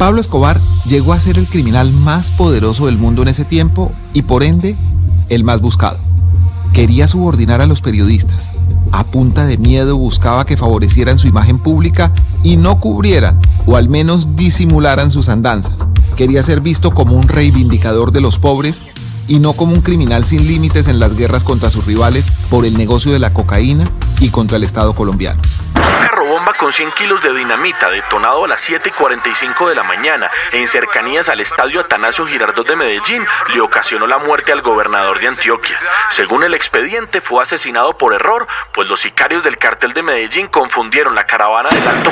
Pablo Escobar llegó a ser el criminal más poderoso del mundo en ese tiempo y por ende, el más buscado. Quería subordinar a los periodistas. A punta de miedo buscaba que favorecieran su imagen pública y no cubrieran, o al menos disimularan sus andanzas. Quería ser visto como un reivindicador de los pobres y no como un criminal sin límites en las guerras contra sus rivales por el negocio de la cocaína y contra el Estado colombiano. Un carrobomba con 100 kilos de dinamita detonado a las 7:45 de la mañana en cercanías al estadio Atanasio Girardot de Medellín le ocasionó la muerte al gobernador de Antioquia. Según el expediente, fue asesinado por error, pues los sicarios del cartel de Medellín confundieron la caravana del Alto.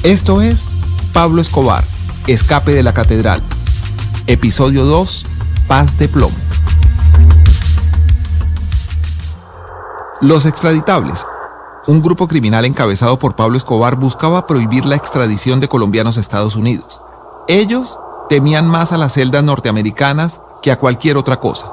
Esto es Pablo Escobar, Escape de la Catedral. Episodio 2, Paz de Plomo. Los extraditables. Un grupo criminal encabezado por Pablo Escobar buscaba prohibir la extradición de colombianos a Estados Unidos. Ellos temían más a las celdas norteamericanas que a cualquier otra cosa.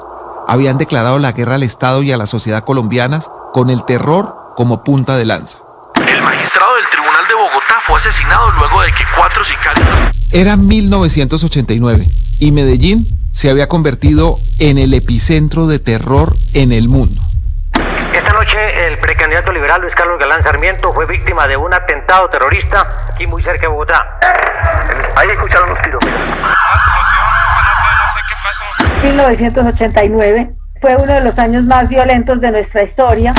Habían declarado la guerra al Estado y a la sociedad colombianas con el terror como punta de lanza. El magistrado del Tribunal de Bogotá fue asesinado luego de que 4 sicarios... Era 1989 y Medellín se había convertido en el epicentro de terror en el mundo. Esta noche el precandidato liberal Luis Carlos Galán Sarmiento fue víctima de un atentado terrorista aquí muy cerca de Bogotá. Ahí escucharon los tiros. No sé qué pasó. 1989 fue uno de los años más violentos de nuestra historia.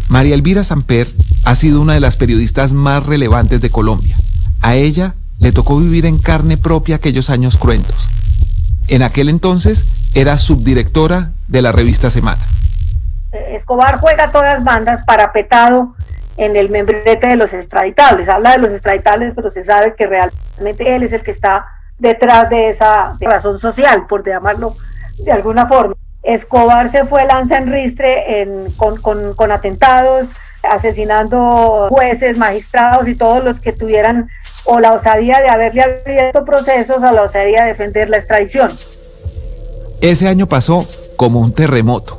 María Elvira Samper ha sido una de las periodistas más relevantes de Colombia. A ella le tocó vivir en carne propia aquellos años cruentos. En aquel entonces era subdirectora de la revista Semana. Escobar juega a todas bandas parapetado en el membrete de los extraditables. Habla de los extraditables, pero se sabe que realmente él es el que está detrás de esa razón social, por llamarlo de alguna forma. Escobar se fue lanza en ristre con atentados, asesinando jueces, magistrados y todos los que tuvieran o la osadía de haberle abierto procesos o la osadía de defender la extradición. Ese año pasó como un terremoto.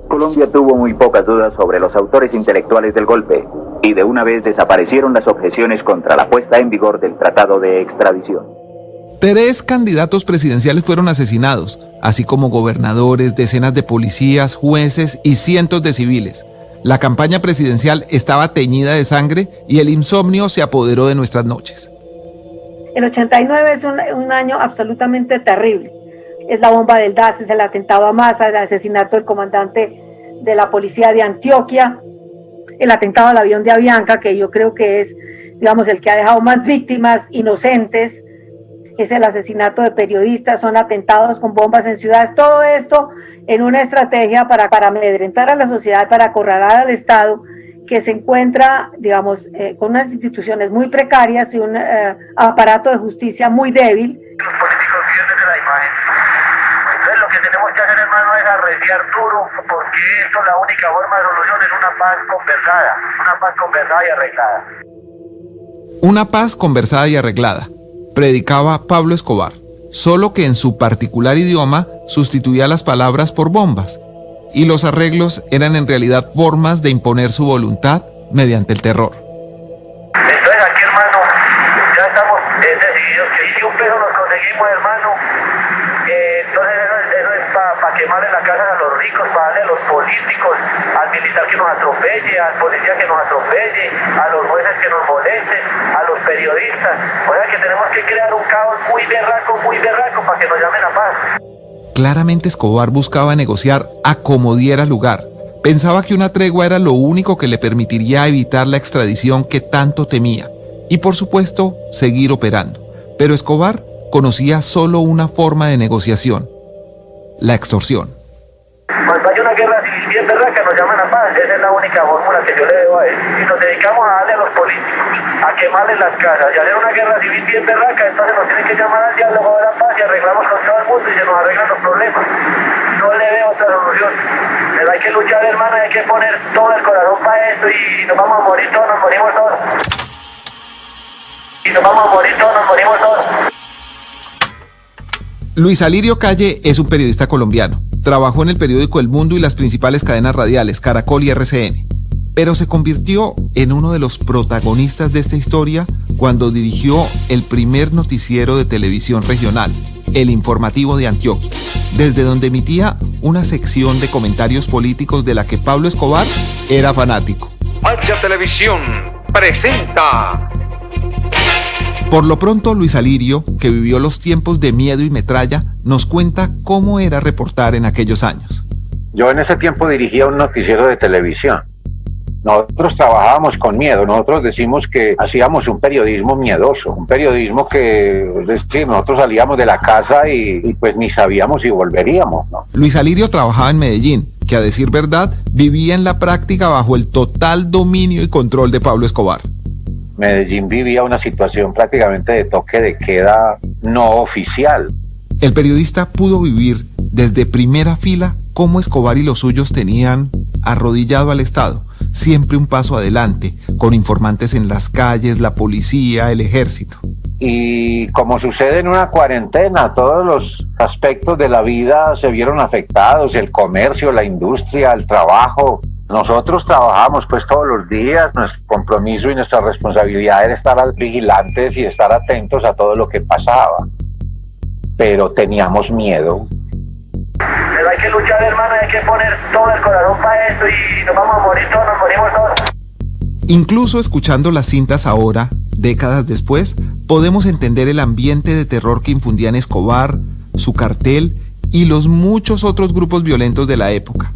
Colombia tuvo muy pocas dudas sobre los autores intelectuales del golpe y de una vez desaparecieron las objeciones contra la puesta en vigor del tratado de extradición. 3 candidatos presidenciales fueron asesinados, así como gobernadores, decenas de policías, jueces y cientos de civiles. La campaña presidencial estaba teñida de sangre y el insomnio se apoderó de nuestras noches. El 89 es un año absolutamente terrible. Es la bomba del DAS, es el atentado a Maza, el asesinato del comandante de la policía de Antioquia, el atentado al avión de Avianca, que yo creo que es, digamos, el que ha dejado más víctimas inocentes, es el asesinato de periodistas, son atentados con bombas en ciudades, todo esto en una estrategia para amedrentar a la sociedad, para acorralar al Estado, que se encuentra, digamos, con unas instituciones muy precarias y un aparato de justicia muy débil. Los políticos viven de la imagen. Entonces lo que tenemos que hacer, hermano, es arreciar duro, porque esto la única forma de solución es una paz conversada y arreglada. Una paz conversada y arreglada, predicaba Pablo Escobar, solo que en su particular idioma sustituía las palabras por bombas, y los arreglos eran en realidad formas de imponer su voluntad mediante el terror. Entonces aquí, hermano, ya estamos decididos que si un peso nos conseguimos, hermano, entonces eso es para quemarle la casa a los ricos, para darle a los políticos, al militar que nos atropelle, al policía que nos atropelle, a los jueces que nos molesten, a los periodistas. O sea que tenemos que crear un caos muy berraco para que nos llamen a paz. Claramente Escobar buscaba negociar a como diera lugar. Pensaba que una tregua era lo único que le permitiría evitar la extradición que tanto temía. Y por supuesto, seguir operando. Pero Escobar conocía solo una forma de negociación: la extorsión. Cuando hay una guerra civil bien berraca nos llaman a paz. Esa es la única fórmula que yo le debo a él. Si nos dedicamos a darle a los políticos, a quemarles las casas y a hacer una guerra civil bien berraca, entonces nos tienen que llamar al diálogo de la paz y arreglamos con todo el mundo y se nos arreglan los problemas. No le veo otra solución. Pero hay que luchar, hermano, hay que poner todo el corazón para esto y nos vamos a morir todos, nos morimos todos. Y nos vamos a morir todos, nos morimos todos. Luis Alirio Calle es un periodista colombiano. Trabajó en el periódico El Mundo y las principales cadenas radiales, Caracol y RCN. Pero se convirtió en uno de los protagonistas de esta historia cuando dirigió el primer noticiero de televisión regional, El Informativo de Antioquia, desde donde emitía una sección de comentarios políticos de la que Pablo Escobar era fanático. Hacha Televisión presenta. Por lo pronto, Luis Alirio, que vivió los tiempos de miedo y metralla, nos cuenta cómo era reportar en aquellos años. Yo en ese tiempo dirigía un noticiero de televisión. Nosotros trabajábamos con miedo, nosotros decimos que hacíamos un periodismo miedoso, un periodismo que, es decir, nosotros salíamos de la casa y pues ni sabíamos si volveríamos, ¿no? Luis Alirio trabajaba en Medellín, que a decir verdad, vivía en la práctica bajo el total dominio y control de Pablo Escobar. Medellín vivía una situación prácticamente de toque de queda no oficial. El periodista pudo vivir desde primera fila cómo Escobar y los suyos tenían arrodillado al Estado, siempre un paso adelante, con informantes en las calles, la policía, el ejército. Y como sucede en una cuarentena, todos los aspectos de la vida se vieron afectados, el comercio, la industria, el trabajo. Nosotros trabajamos pues todos los días, nuestro compromiso y nuestra responsabilidad era estar vigilantes y estar atentos a todo lo que pasaba. Pero teníamos miedo. Pero hay que luchar, hermano, hay que poner todo el corazón para esto y nos vamos a morir todos, nos morimos todos. Incluso escuchando las cintas ahora, décadas después, podemos entender el ambiente de terror que infundían Escobar, su cartel y los muchos otros grupos violentos de la época.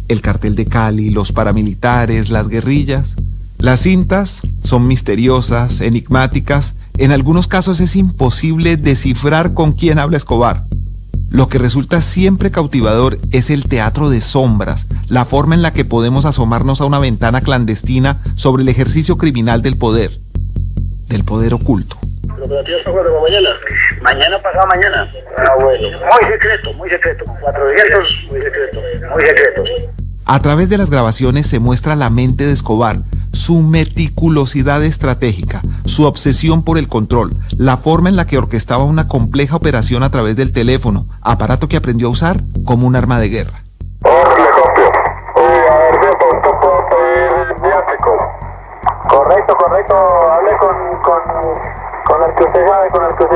El cartel de Cali, los paramilitares, las guerrillas. Las cintas son misteriosas, enigmáticas. En algunos casos es imposible descifrar con quién habla Escobar. Lo que resulta siempre cautivador es el teatro de sombras, la forma en la que podemos asomarnos a una ventana clandestina sobre el ejercicio criminal del poder oculto. ¿El operativo está para mañana? Mañana pasado mañana. Ah, bueno. Muy secreto, con 400, muy secreto. A través de las grabaciones se muestra la mente de Escobar, su meticulosidad estratégica, su obsesión por el control, la forma en la que orquestaba una compleja operación a través del teléfono, aparato que aprendió a usar como un arma de guerra. Correcto. Hable con el que usted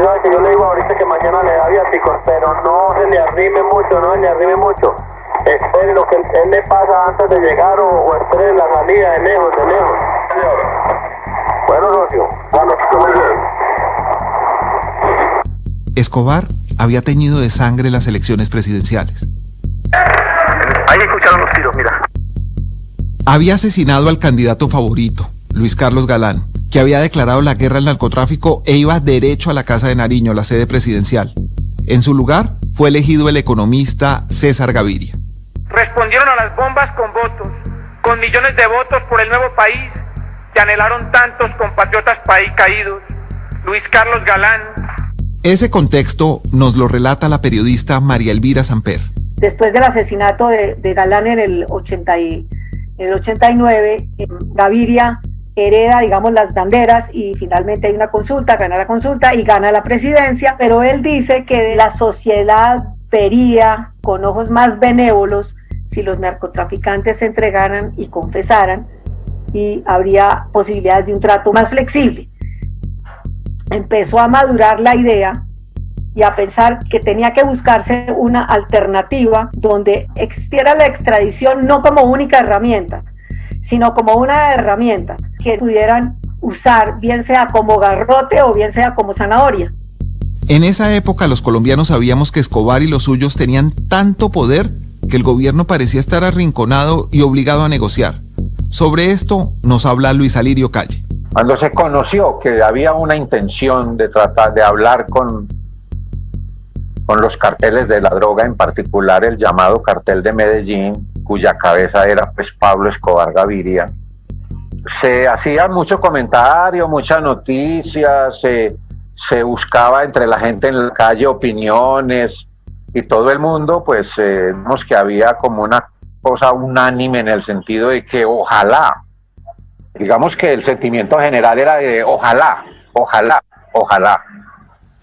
sabe que yo le digo ahorita que mañana le da viáticos, pero no se le arrime mucho. Espere lo que él le pasa antes de llegar o espere la salida de lejos. Bueno, Rocio, muy bien. Escobar había teñido de sangre las elecciones presidenciales. Ahí escucharon los tiros, mira. Había asesinado al candidato favorito, Luis Carlos Galán, que había declarado la guerra al narcotráfico e iba derecho a la Casa de Nariño, la sede presidencial. En su lugar fue elegido el economista César Gaviria. Respondieron a las bombas con votos, con millones de votos por el nuevo país que anhelaron tantos compatriotas caídos. Luis Carlos Galán. Ese contexto nos lo relata la periodista María Elvira Samper. Después del asesinato de Galán en el 89, Gaviria hereda, digamos, las banderas y finalmente hay una consulta, gana la consulta y gana la presidencia, pero él dice que la sociedad vería con ojos más benévolos si los narcotraficantes se entregaran y confesaran y habría posibilidades de un trato más flexible. Empezó a madurar la idea y a pensar que tenía que buscarse una alternativa donde existiera la extradición no como única herramienta, sino como una herramienta que pudieran usar, bien sea como garrote o bien sea como zanahoria. En esa época los colombianos sabíamos que Escobar y los suyos tenían tanto poder que el gobierno parecía estar arrinconado y obligado a negociar. Sobre esto nos habla Luis Alirio Calle. Cuando se conoció que había una intención de tratar de hablar con los carteles de la droga, en particular el llamado cartel de Medellín, cuya cabeza era pues Pablo Escobar Gaviria, se hacía mucho comentario, muchas noticias, se buscaba entre la gente en la calle opiniones y todo el mundo pues vemos que había como una cosa unánime en el sentido de que ojalá, digamos que el sentimiento general era de ojalá.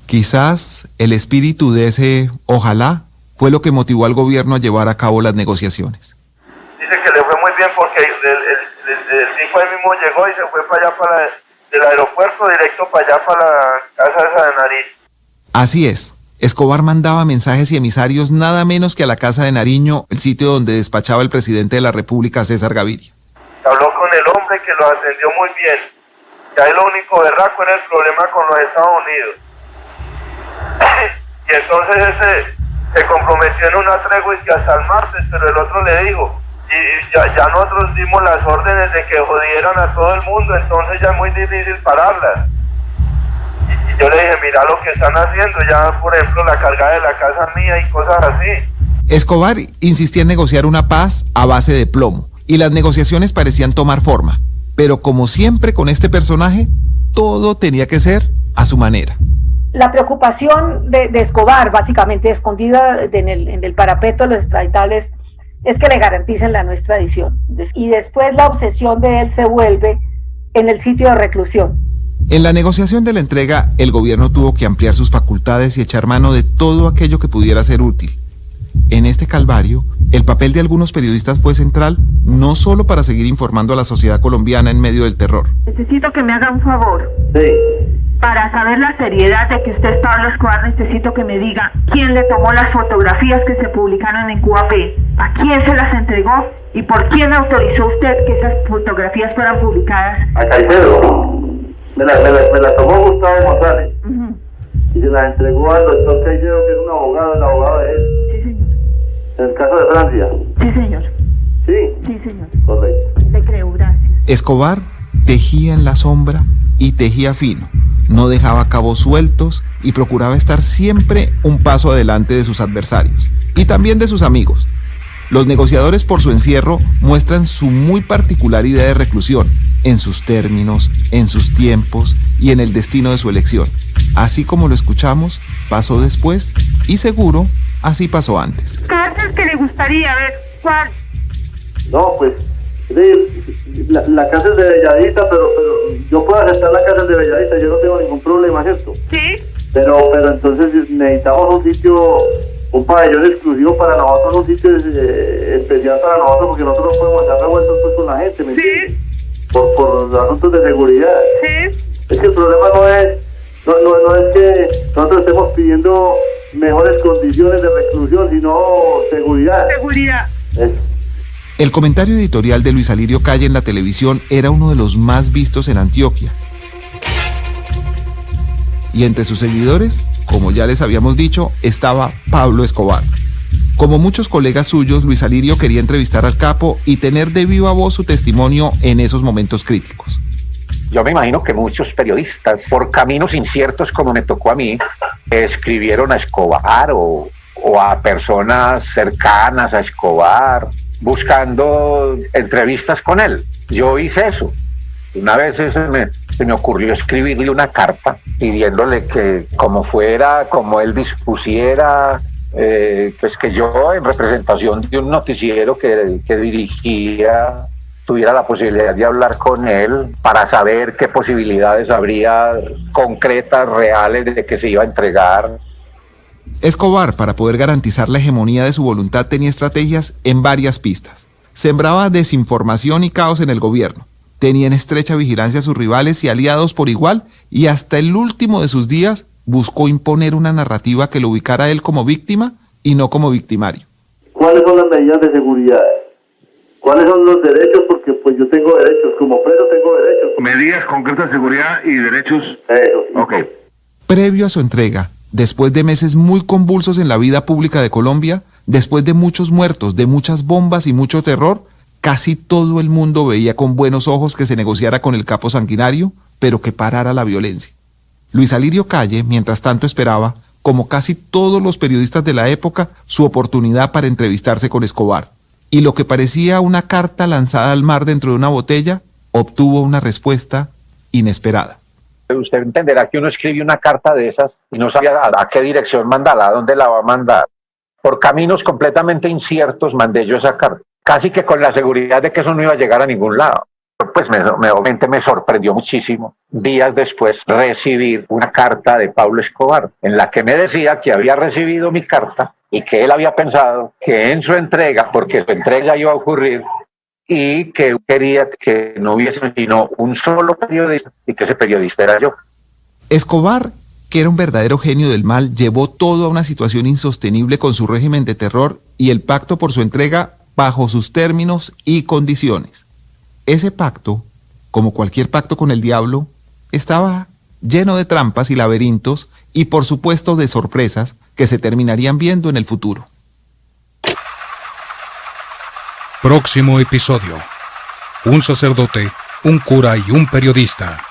Quizás el espíritu de ese ojalá fue lo que motivó al gobierno a llevar a cabo las negociaciones. Dice que le fue muy bien porque el tipo ahí mismo llegó y se fue para allá del aeropuerto directo para allá, para la casa esa de Nariño. Así es. Escobar mandaba mensajes y emisarios nada menos que a la casa de Nariño, el sitio donde despachaba el presidente de la República, César Gaviria. Habló con el hombre que lo atendió muy bien. Ya ahí lo único berraco era el problema con los Estados Unidos. Y entonces ese se comprometió en una tregua y que hasta el martes, pero el otro le dijo, y ya nosotros dimos las órdenes de que jodieran a todo el mundo, entonces ya es muy difícil pararlas. Y yo le dije, mira lo que están haciendo, ya por ejemplo la carga de la casa mía y cosas así. Escobar insistía en negociar una paz a base de plomo, y las negociaciones parecían tomar forma. Pero como siempre con este personaje, todo tenía que ser a su manera. La preocupación de Escobar, básicamente escondida en el parapeto de los extraditables, es que le garanticen la no extradición. Y después la obsesión de él se vuelve en el sitio de reclusión. En la negociación de la entrega, el gobierno tuvo que ampliar sus facultades y echar mano de todo aquello que pudiera ser útil. En este calvario, el papel de algunos periodistas fue central, no solo para seguir informando a la sociedad colombiana en medio del terror. Necesito que me haga un favor. Sí. Para saber la seriedad de que usted es Pablo Escobar, necesito que me diga quién le tomó las fotografías que se publicaron en Cuba P, a quién se las entregó y por quién autorizó usted que esas fotografías fueran publicadas. A Caicedo. Me la tomó Gustavo González. Y se las entregó al doctor Caicedo, que es un abogado, el abogado de él. Sí, señor. En el caso de Francia. Sí, señor. Sí. Sí, señor. Correcto. Le creo, gracias. Escobar tejía en la sombra y tejía fino. No dejaba cabos sueltos y procuraba estar siempre un paso adelante de sus adversarios y también de sus amigos. Los negociadores por su encierro muestran su muy particular idea de reclusión, en sus términos, en sus tiempos y en el destino de su elección. Así como lo escuchamos, pasó después y seguro así pasó antes. ¿Cárcel que le gustaría ver? ¿Cuál? No, pues la cárcel de Bellavista, pero yo puedo aceptar la cárcel de Bellavista, yo no tengo ningún problema, ¿cierto? Sí. Pero entonces necesitamos un sitio, un pabellón exclusivo para nosotros, un sitio especial para nosotros, porque nosotros no podemos estar revueltos pues con la gente, ¿me entiendes? Por los asuntos de seguridad. Sí. Es que el problema no es que nosotros estemos pidiendo mejores condiciones de reclusión, sino seguridad. Seguridad. El comentario editorial de Luis Alirio Calle en la televisión era uno de los más vistos en Antioquia. Y entre sus seguidores, como ya les habíamos dicho, estaba Pablo Escobar. Como muchos colegas suyos, Luis Alirio quería entrevistar al capo y tener de viva voz su testimonio en esos momentos críticos. Yo me imagino que muchos periodistas, por caminos inciertos como me tocó a mí, escribieron a Escobar o a personas cercanas a Escobar, buscando entrevistas con él. Yo hice eso. Una vez se me ocurrió escribirle una carta pidiéndole que como él dispusiera, pues que yo en representación de un noticiero que dirigía tuviera la posibilidad de hablar con él para saber qué posibilidades habría concretas, reales, de que se iba a entregar. Escobar, para poder garantizar la hegemonía de su voluntad, tenía estrategias en varias pistas. Sembraba desinformación y caos en el gobierno. Tenía en estrecha vigilancia a sus rivales y aliados por igual, y hasta el último de sus días buscó imponer una narrativa que lo ubicara a él como víctima y no como victimario. ¿Cuáles son las medidas de seguridad? ¿Cuáles son los derechos? Porque pues yo tengo derechos, como preso tengo derechos. Medidas concretas de seguridad y derechos. Eso. Ok. Previo a su entrega, después de meses muy convulsos en la vida pública de Colombia, después de muchos muertos, de muchas bombas y mucho terror, casi todo el mundo veía con buenos ojos que se negociara con el capo sanguinario, pero que parara la violencia. Luis Alirio Calle, mientras tanto, esperaba, como casi todos los periodistas de la época, su oportunidad para entrevistarse con Escobar. Y lo que parecía una carta lanzada al mar dentro de una botella, obtuvo una respuesta inesperada. Usted entenderá que uno escribe una carta de esas y no sabía a qué dirección mandarla, a dónde la va a mandar. Por caminos completamente inciertos mandé yo esa carta, casi que con la seguridad de que eso no iba a llegar a ningún lado. Pues obviamente me sorprendió muchísimo días después recibir una carta de Pablo Escobar en la que me decía que había recibido mi carta y que él había pensado que en su entrega, porque su entrega iba a ocurrir, y que quería que no hubiese sino un solo periodista y que ese periodista era yo. Escobar, que era un verdadero genio del mal, llevó todo a una situación insostenible con su régimen de terror y el pacto por su entrega bajo sus términos y condiciones. Ese pacto, como cualquier pacto con el diablo, estaba lleno de trampas y laberintos y por supuesto de sorpresas que se terminarían viendo en el futuro. Próximo episodio. Un sacerdote, un cura y un periodista.